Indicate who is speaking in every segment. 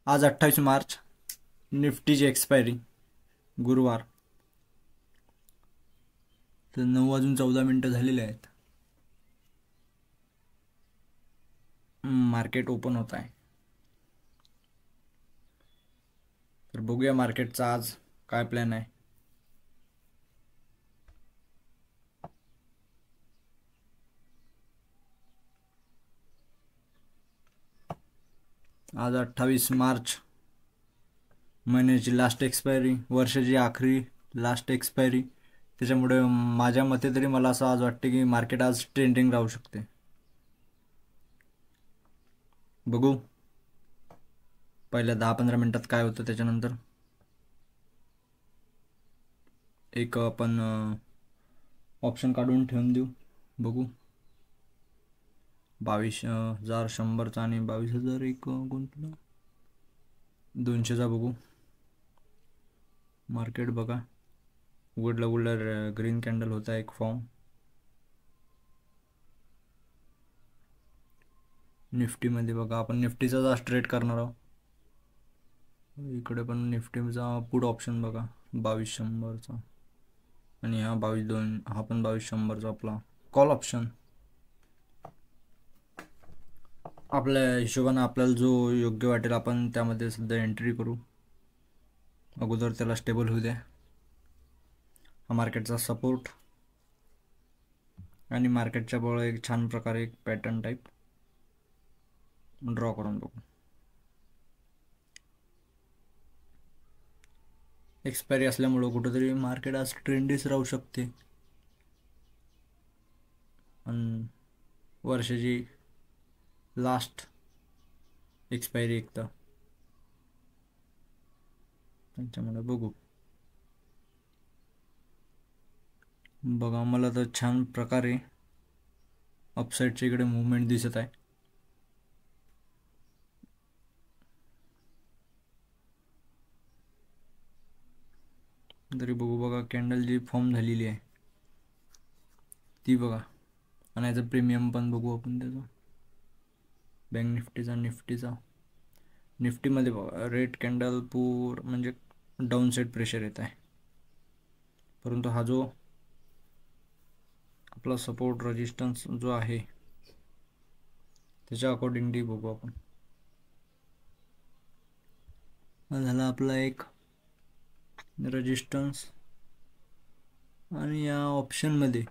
Speaker 1: आज 28 मार्च, निफ्टीची एक्सपायरी गुरुवार. तर 9:14 झालेले आहेत. मार्केट ओपन होत आहे. तर बघूया मार्केटचा आज काय प्लॅन आहे. आज 28 मार्च, महिन्याची लास्ट एक्सपायरी, वर्षाची आखरी लास्ट एक्सपायरी. त्याच्यामुळे माझ्या मते तरी मला असं आज वाटते की मार्केट आज ट्रेंडिंग राहू शकते. बघू पहिल्या 10-15 मिनिटात काय होतं. त्याच्यानंतर एक आपण ऑप्शन काढून ठेवून देऊ. बघू 22,100चा आणि 22,000 कोणता 200चा बघू. मार्केट बघा उघडलं ग्रीन कॅन्डल होता एक फॉर्म. निफ्टीमध्ये बघा, आपण निफ्टीचाच आज ट्रेड करणार आहोत. इकडे पण निफ्टीचा पुट ऑप्शन बघा 22,100चा आणि हा 22,200, हा पण 22,100चा आपला कॉल ऑप्शन. आपल्या हिशोबाने आपल्याला जो योग्य वाटेल आपण त्यामध्ये सध्या एंट्री करू. अगोदर त्याला स्टेबल होऊ द्या. हा मार्केटचा सपोर्ट आणि मार्केटच्या बळ एक छान प्रकारे एक पॅटर्न टाईप ड्रॉ करून बघू. एक्सपायरी असल्यामुळं कुठंतरी मार्केट आज ट्रेंडीच राहू शकते. आणि वर्षाची लास्ट एक्सपायरी एक तर त्याच्यामुळे बघू. बघा मला तर छान प्रकारे अपसाईडच्या इकडे मुवमेंट दिसत आहे. तरी बघू. बघा कॅन्डल जी फॉर्म झालेली आहे ती बघा. आणि याचा प्रीमियम पण बघू आपण त्याचा. बँक निफ्टीचा निफ्टीमध्ये बघा रेड कॅन्डल म्हणजे डाऊन साईड प्रेशर येत आहे. परंतु हा जो आपला सपोर्ट रेजिस्टन्स जो आहे त्याच्या अकॉर्डिंगली बघू आपण. झाला आपला एक रेजिस्टन्स आणि या ऑप्शनमध्ये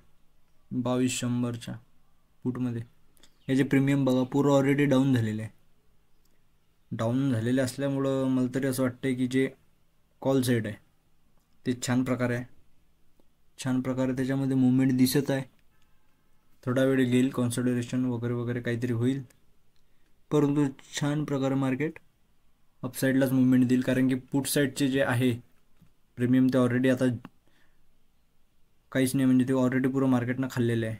Speaker 1: 22,100च्या पुटमध्ये याचे प्रीमियम बघा पूर्ण ऑलरेडी डाऊन झालेले आहे. डाऊन झालेले असल्यामुळं मला तरी असं वाटतं की जे कॉल साईड आहे ते छान प्रकारे त्याच्यामध्ये मुवमेंट दिसत आहे. थोडा वेळ घेईल, कॉन्सल्टेशन वगैरे काहीतरी होईल, परंतु छान प्रकारे मार्केट अपसाईडलाच मुवमेंट देईल. कारण की पुट साईडचे जे आहे प्रीमियम ते ऑलरेडी आता काहीच नाही, म्हणजे ते ऑलरेडी पुरं मार्केटनं खाल्लेलं आहे.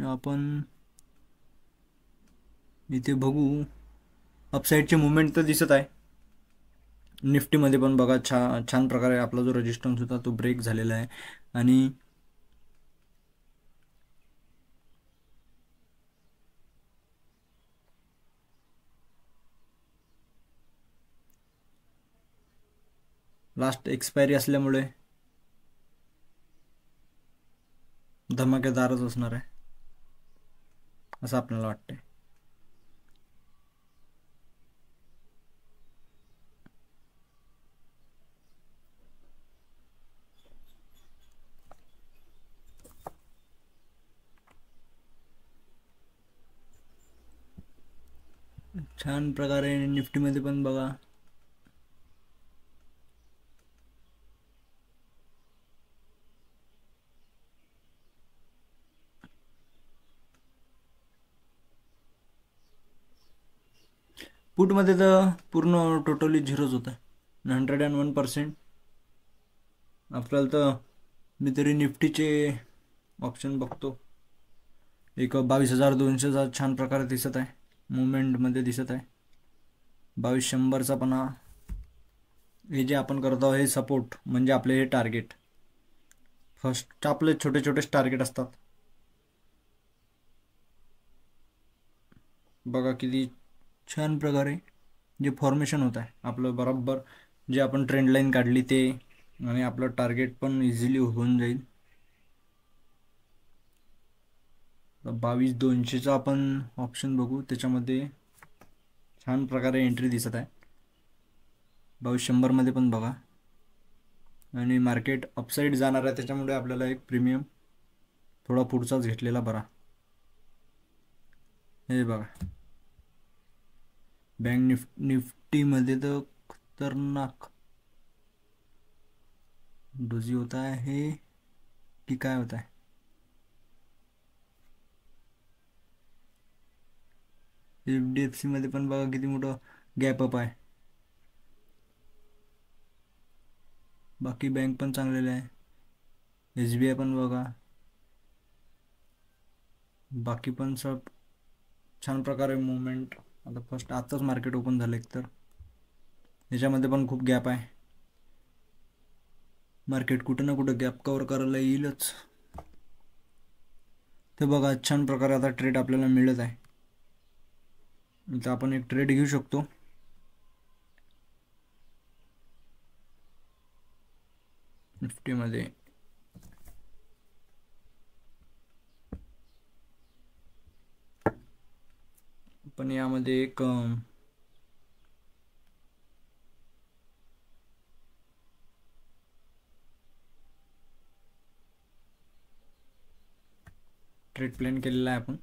Speaker 1: आपण इथे बघू अपसाईडचे मुवमेंट तर दिसत आहे. निफ्टीमध्ये पण बघा छान प्रकारे आपला जो रेजिस्टन्स होता तो ब्रेक झालेला आहे. आणि लास्ट एक्सपायरी असल्यामुळे धमाकेदारच असणार आहे असं आपल्याला वाटतंय. छान प्रकारे निफ्टीमध्ये पण बघा पुटमध्ये तर पूर्ण टोटली झिरोच होता 101%. आपल्याला तर मी तरी निफ्टीचे ऑप्शन बघतो. एक 22,200चा छान प्रकारे दिसत आहे, मुवमेंटमध्ये दिसत आहे. 22,100चा पण हे जे आपण करतो हे सपोर्ट म्हणजे आपले हे टार्गेट फर्स्ट आपले छोटे छोटे टार्गेट असतात. बघा किती छान प्रकारे जे फॉर्मेशन होत आहे आपलं बरोबर, जे आपण ट्रेंड लाईन काढली ते, आणि आपलं टार्गेट पण इझिली होऊन जाईल. 22,200चा आपण ऑप्शन बघू, त्याच्यामध्ये छान प्रकारे एंट्री दिसत आहे. 22,100मध्ये पण बघा, आणि मार्केट अपसाईड जाणार आहे, त्याच्यामुळे आपल्याला एक प्रीमियम थोडा पुढचाच घेतलेला बरा. हे बघा बँक निफ्टीमध्ये तर खतरनाक डोजी होता आहे की काय होत आहे. HDFC मध्ये पण बघा किती मोठं गॅप अप आहे. बाकी बँक पण चांगलेले आहे. SBI पण बघा, बाकी पण सब छान प्रकारे मुवमेंट. आता फर्स्ट आताच मार्केट ओपन झालं एक, तर याच्यामध्ये पण खूप गॅप आहे. मार्केट कुठं ना कुठं गॅप कवर करायला येईलच. ते बघा छान प्रकारे आता ट्रेड आपल्याला मिळत आहे. इथं आपण एक ट्रेड घेऊ शकतो. निफ्टीमध्ये पण यामध्ये एक ट्रेड प्लॅन केलेला आहे आपण.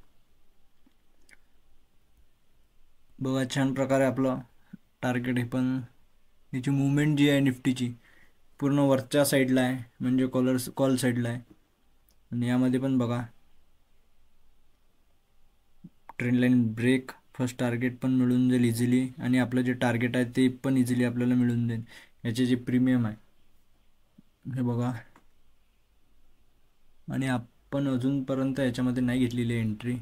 Speaker 1: बघा छान प्रकारे आपलं टार्गेट हे पण, याची मुवमेंट जी आहे निफ्टीची पूर्ण वरच्या साईडला आहे, म्हणजे कॉल साईडला आहे. आणि यामध्ये पण बघा trend line break, first target पण मिळून जाईल इझिली, आणि आपलं जे टार्गेट आहे ते पण इझिली आपल्याला मिळून जाईल. याचे जे प्रीमियम आहे हे बघा, आणि आपण अजूनपर्यंत याच्यामध्ये नाही घेतलेली एंट्री,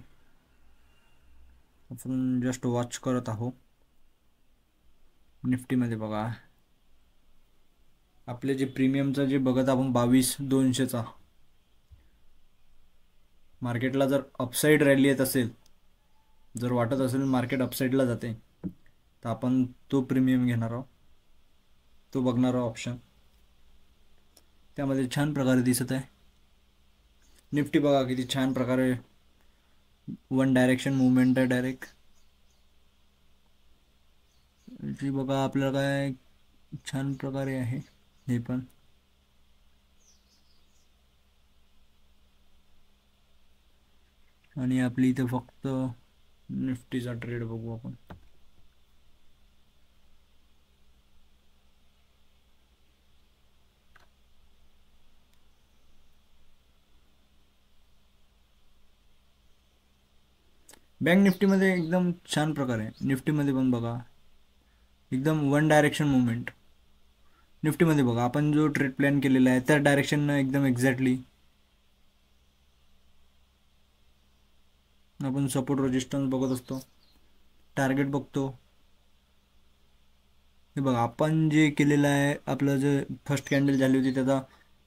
Speaker 1: आपण जस्ट वॉच करत आहोत. निफ्टीमध्ये बघा आपले जे प्रीमियमचं जे बघत आपण 22,200चा, मार्केटला जर अपसाईड रॅली येत असेल, जर वाटत असेल मार्केट अपसाईडला जाते, तर आपण तो प्रीमियम घेणार आहोत, तो बघणार आहोत ऑप्शन. त्यामध्ये छान प्रकारे दिसत आहे. निफ्टी बघा किती छान प्रकारे वन डायरेक्शन मुवमेंट आहे डायरेक्ट. जी बघा आपल्याला काय छान प्रकारे आहे हे पण. आणि आपली इथं फक्त निफ्टीचा ट्रेड बघू आपण. बँक निफ्टीमध्ये एकदम छान प्रकारे आहे. निफ्टीमध्ये पण बघा एकदम वन डायरेक्शन मुवमेंट. निफ्टीमध्ये बघा आपण जो ट्रेड प्लॅन केलेला आहे त्या डायरेक्शननं एकदम एक्झॅक्टली आपण सपोर्ट रेजिस्टन्स बघत असतो, टार्गेट बघतो. हे बघा आपण जे केलेलं आहे, आपलं जे फर्स्ट कॅन्डल झाली होती त्याचा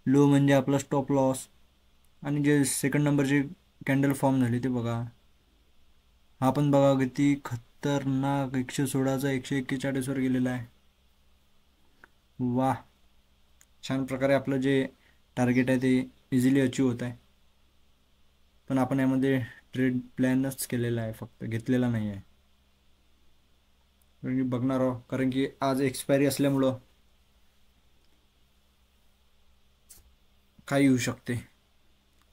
Speaker 1: लो म्हणजे आपला स्टॉप लॉस, आणि जे सेकंड नंबरची कॅन्डल फॉर्म झाली ते बघा. हा पण बघा किती खतरनाक 116चा 141वर गेलेला आहे. वाह, छान प्रकारे आपलं जे टार्गेट आहे ते इझिली अचीव होत आहे. पण आपण यामध्ये ट्रेड प्लॅनच केलेला आहे, फक्त घेतलेला नाही आहे. कारण की बघणार आहोत, कारण की आज एक्सपायरी असल्यामुळं काय येऊ शकते.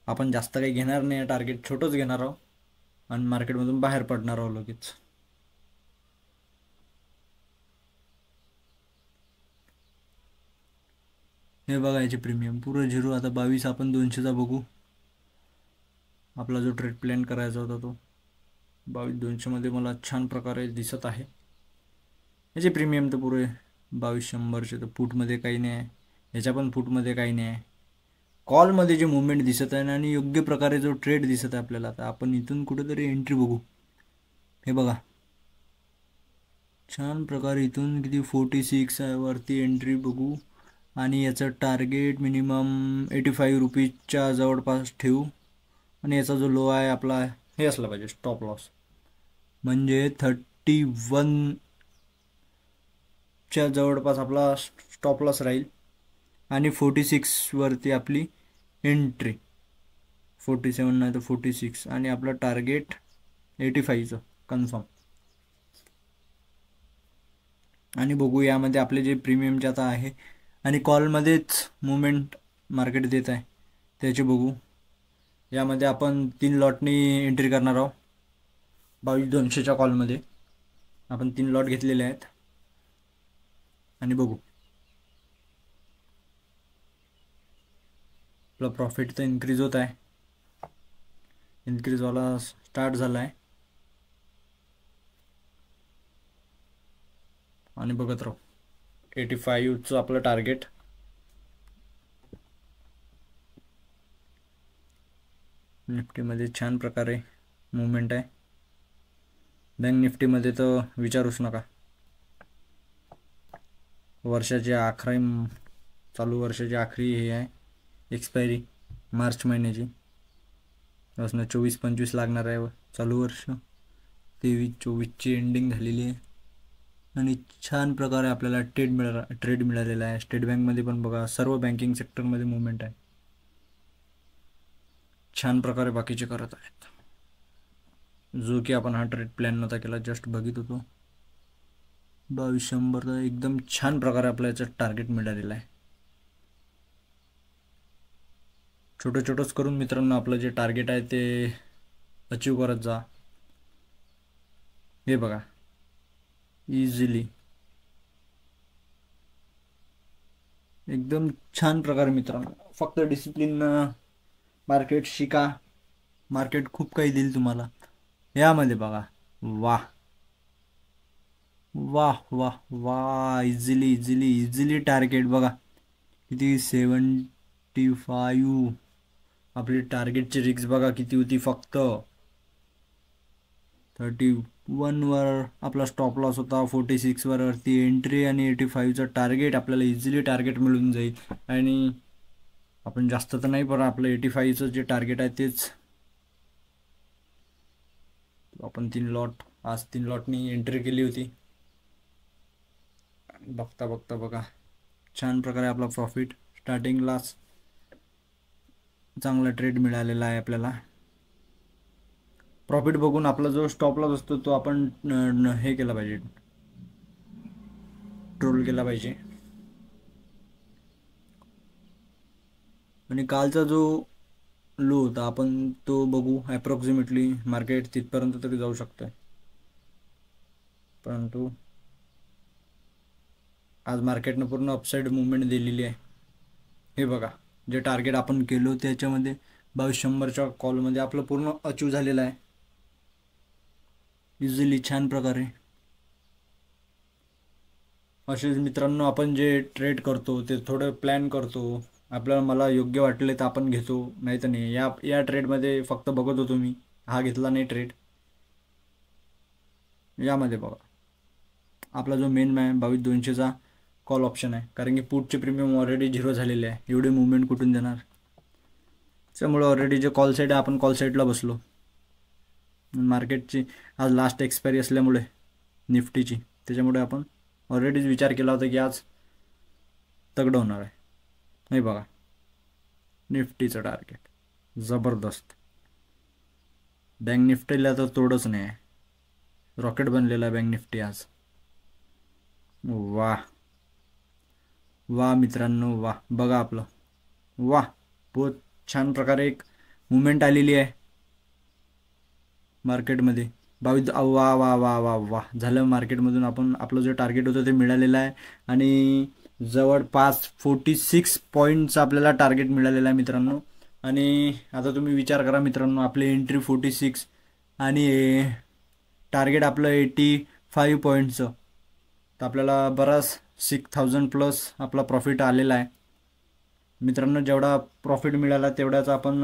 Speaker 1: आपण जास्त काही घेणार नाही, टार्गेट छोटंच घेणार आहोत आणि मार्केटमधून बाहेर पडणार आहोत लगेच. हे बघायचे प्रीमियम पुरं झिरो. आता 22 आपण 200चा बघू. आपला जो ट्रेड प्लॅन करायचा होता तो 22,200मध्ये मला छान प्रकारे दिसत आहे. याचे प्रीमियम तर पुरे 22,100चे, तर फूटमध्ये काही नाही आहे. याच्या पण फूटमध्ये काही नाही आहे. कॉलमध्ये जे मुवमेंट दिसत आहे आणि योग्य प्रकारे जो ट्रेड दिसत आहे आपल्याला, तर आपण इथून कुठेतरी एंट्री बघू. हे बघा छान प्रकारे इथून किती 46 आहे वरती एंट्री बघू. आणि याचं टार्गेट मिनिमम 85 रुपीजच्या जवळपास ठेवू. आणि याचा जो लो आहे आपला हे असला पाहिजे स्टॉप लॉस, म्हणजे 31च्या जवळपास आपला स्टॉप लॉस राहील. आणि 46वरती आपली एंट्री, 47 नाही तर 46, आणि आपलं टार्गेट 85चं कन्फर्म. आणि बघू यामध्ये आपले जे प्रीमियमचे आता आहे आणि कॉलमध्येच मुवमेंट मार्केट देत आहे त्याचे बघू. यामध्ये आपण 3 लॉटनी एंट्री करणार आहोत. 22,200च्या कॉलमध्ये आपण 3 लॉट घेतलेले आहेत. आणि बघू आपला प्रॉफिट तर इन्क्रीज होत आहे, इन्क्रीजवाला स्टार्ट झाला आहे. आणि बघत राहू 85चं आपलं टार्गेट. निफ्टीमध्ये छान प्रकारे मुवमेंट आहे. बँक निफ्टीमध्ये तर विचारूच नका. वर्षाची चालू वर्षाची आखरी हे आहे एक्सपायरी मार्च महिन्याची. असं 24-25 लागणार आहे चालू वर्ष. 23-24ची एंडिंग झालेली आहे. आणि छान प्रकारे आपल्याला ट्रेड मिळालेला आहे. स्टेट बँकमध्ये पण बघा सर्व बँकिंग सेक्टरमध्ये मुवमेंट आहे. छान प्रकारे बाकीचे करत आहेत, जो की आपण हा ट्रेड प्लॅन नव्हता केला, जस्ट बघित होतो. 2200 एकदम छान प्रकारे आपल्या याचं टार्गेट मिळालेलं आहे. छोटंच करून मित्रांनो आपलं जे टार्गेट आहे ते अचीव करत जा. हे बघा इझिली एकदम छान प्रकारे मित्रांनो. फक्त डिसिप्लिन मार्केट शिका, मार्केट खूप काही देईल तुम्हाला यामध्ये. बघा वाह वाह वाह वाह, इझिली टार्गेट बघा किती 75. आपली टार्गेटची रिक्स बघा किती होती, फक्त 31वर आपला स्टॉप लॉस होता, 46वरती एंट्री आणि 85चं टार्गेट. आपल्याला इझिली टार्गेट मिळून जाईल. आणि आपण जास्त तर नाही, पण आपलं 85चं जे टार्गेट आहे तेच आपण 3 लॉटनी एंट्री केली होती. बघता बघा छान प्रकारे आपला प्रॉफिट स्टार्टिंगला चांगला ट्रेड मिळालेला आहे आपल्याला. प्रॉफिट बघून आपला जो स्टॉप लॉस असतो तो आपण हे केला पाहिजे, ट्रोल केला पाहिजे. आणि कालचा जो लो होता आपण तो बघू. ॲप्रॉक्सिमेटली मार्केट तिथपर्यंत तरी जाऊ शकतं, परंतु आज मार्केटनं पूर्ण अपसाईड मुवमेंट दिलेली आहे. हे बघा जे टार्गेट आपण केलो त्याच्यामध्ये 2200च्या कॉलमध्ये आपलं पूर्ण अचीव झालेलं आहे इझिली, छान प्रकारे. असेच मित्रांनो आपण जे ट्रेड करतो ते थोडं प्लॅन करतो. मला योग्य वाटले तर आपण घेतो, नाही तर नाही. या ट्रेडमध्ये फक्त बघत होतो मी, हा घेतला नाही ट्रेड. यामध्ये बघा आपला जो मेन 22,200चा कॉल ऑप्शन आहे, कारण की पुटचे प्रीमियम ऑलरेडी 0 झालेले आहे. एवढे मुवमेंट कुठून देणार, त्यामुळे ऑलरेडी जे कॉल साईड आहे आपण कॉल साईडला बसलो. मार्केटची आज लास्ट एक्सपायरी असल्यामुळे निफ्टीची, त्याच्यामुळे आपण ऑलरेडीच विचार केला होता की आज तगडं होणार आहे. नाही बघा निफ्टीचं टार्गेट जबरदस्त. बँक निफ्टीला तर तोडच नाही आहे, रॉकेट बनलेला आहे बँक निफ्टी आज. वाह वाह मित्रांनो वाह, बघा आपलं वाह, बहुत छान प्रकारे एक मुवमेंट आलेली आहे मार्केटमध्ये. 22 वाह वाह वाह वाह वाह झालं. मार्केटमधून आपण आपलं जे टार्गेट होतं ते मिळालेलं आहे. आणि जवळपास 46 पॉईंटचं आपल्याला टार्गेट मिळालेलं आहे मित्रांनो. आणि आता तुम्ही विचार करा मित्रांनो, आपली एंट्री 46 आणि टार्गेट आपलं 85 पॉईंटचं, तर आपल्याला बराच 6,000 प्लस आपला प्रॉफिट आलेला आहे मित्रांनो. जेवढा प्रॉफिट मिळाला तेवढ्याच आपण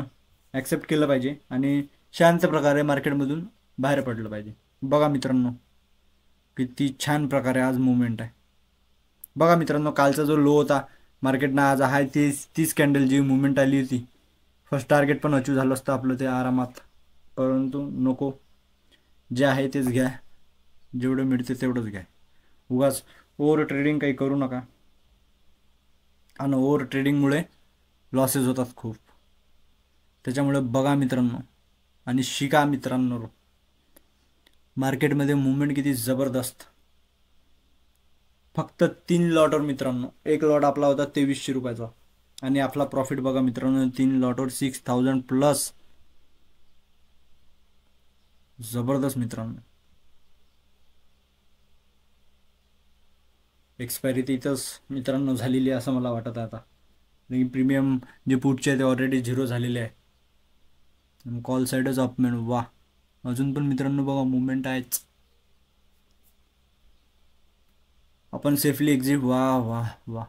Speaker 1: ॲक्सेप्ट केलं पाहिजे आणि शांत प्रकारे मार्केटमधून बाहेर पडलं पाहिजे. बघा मित्रांनो किती छान प्रकारे आज मुवमेंट आहे. बघा मित्रांनो कालचा जो लो होता मार्केटनं आज आहे तीच कॅन्डल जी मुवमेंट आली होती, फर्स्ट टार्गेट पण अचीव झालं असतं आपलं ते आरामात. परंतु नको, जे आहे तेच घ्या, जेवढं मिळते तेवढंच घ्या. उगाच ओव्हर ट्रेडिंग काही करू नका, आणि ओव्हर ट्रेडिंगमुळे लॉसेस होतात खूप. त्याच्यामुळे बघा मित्रांनो आणि शिका मित्रांनो. मार्केटमध्ये मुवमेंट किती जबरदस्त. फक्त 3 लॉटवर मित्रांनो, एक लॉट आपला होता 2300 रुपयाचा, आणि आपला प्रॉफिट बघा मित्रांनो 3 लॉटवर 6000 प्लस. जबरदस्त मित्रांनो. एक्सपायरी तिथंच मित्रांनो झालेली आहे असं मला वाटत आहे आता. प्रीमियम जे पुटचे आहे ते ऑलरेडी 0 झालेले आहे. कॉल साईडच अपमेंट. वा, अजून पण मित्रांनो बघा मुवमेंट आहेच. आपण सेफली एक्झिट. वा वा वा,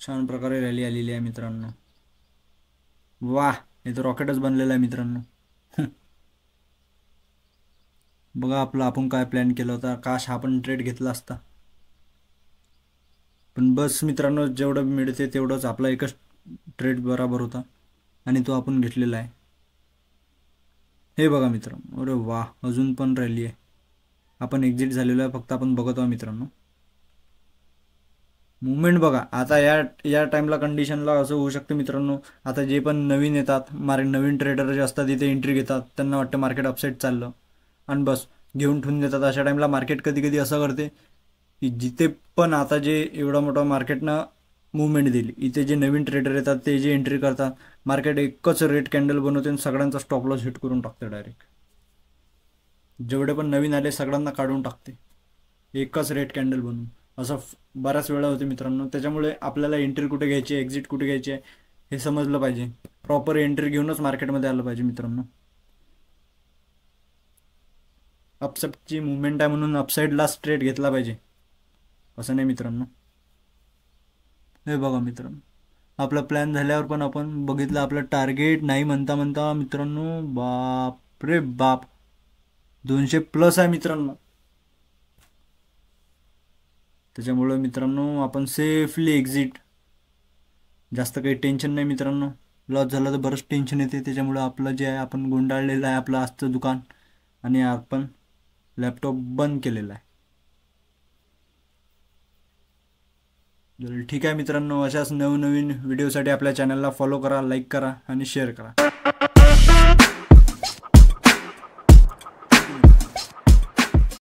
Speaker 1: छान प्रकारे रॅली आलेली आहे मित्रांनो. वा, हे तर रॉकेटच बनलेलं आहे मित्रांनो. बघा आपलं आपण काय प्लॅन केला होता, काश आपण ट्रेड घेतला असता. पण बस मित्रांनो, जेवढं मिळते तेवढंच, आपला एकच ट्रेड बराबर होता आणि तो आपण घेतलेला आहे. हे बघा मित्रांनो, अरे वा, अजून पण रॅली आहे. आपण एक्झिट झालेलो आहे, फक्त आपण बघत आहोत मित्रांनो. मुवमेंट बघा आता या टाइमला कंडिशनला असं होऊ शकतं मित्रांनो. आता जे पण नवीन येतात, नवीन ट्रेडर जे असतात इथे एंट्री घेतात, त्यांना वाटतं मार्केट अपसाईड चाललं आणि बस घेऊन ठेवून देतात. अशा टाइमला मार्केट कधी कधी असं करते की जिथे पण आता जे एवढा मोठा मार्केटनं मुवमेंट दिली, इथे जे नवीन ट्रेडर येतात ते जे एंट्री करतात, मार्केट एकच रेड कॅन्डल बनवते आणि सगळ्यांचा स्टॉप लॉस हिट करून टाकते डायरेक्ट. जेवढे पण नवीन आले सगळ्यांना काढून टाकते एकच रेड कॅन्डल बनवून. असं बऱ्याच वेळा होते मित्रांनो. त्याच्यामुळे आपल्याला एंट्री कुठे घ्यायची आहे, एक्झिट कुठे घ्यायची आहे हे समजलं पाहिजे. प्रॉपर एंट्री घेऊनच मार्केटमध्ये आलं पाहिजे मित्रांनो. अपसाईडची मुवमेंट आहे म्हणून अपसाईडला स्ट्रेट घेतला पाहिजे असं नाही मित्रांनो. हे बघा मित्रांनो, आपला प्लॅन झाल्यावर पण आपण बघितलं आपलं टार्गेट नाही म्हणता म्हणता मित्रांनो, बाप रे बाप, 200 प्लस आहे मित्रांनो. त्याच्यामुळे मित्रांनो आपण सेफली एक्झिट. जास्त काही टेन्शन नाही मित्रांनो. लॉस झाला तर बरंच टेन्शन येते. त्याच्यामुळे आपलं जे आहे आपण गुंडाळलेलं आहे आपलं आजचं दुकान, आणि आपण लॅपटॉप बंद केलेला आहे. ठीक आहे मित्रांनो, अशाच नवनवीन व्हिडिओसाठी आपल्या चॅनलला फॉलो करा, लाईक करा आणि शेअर करा.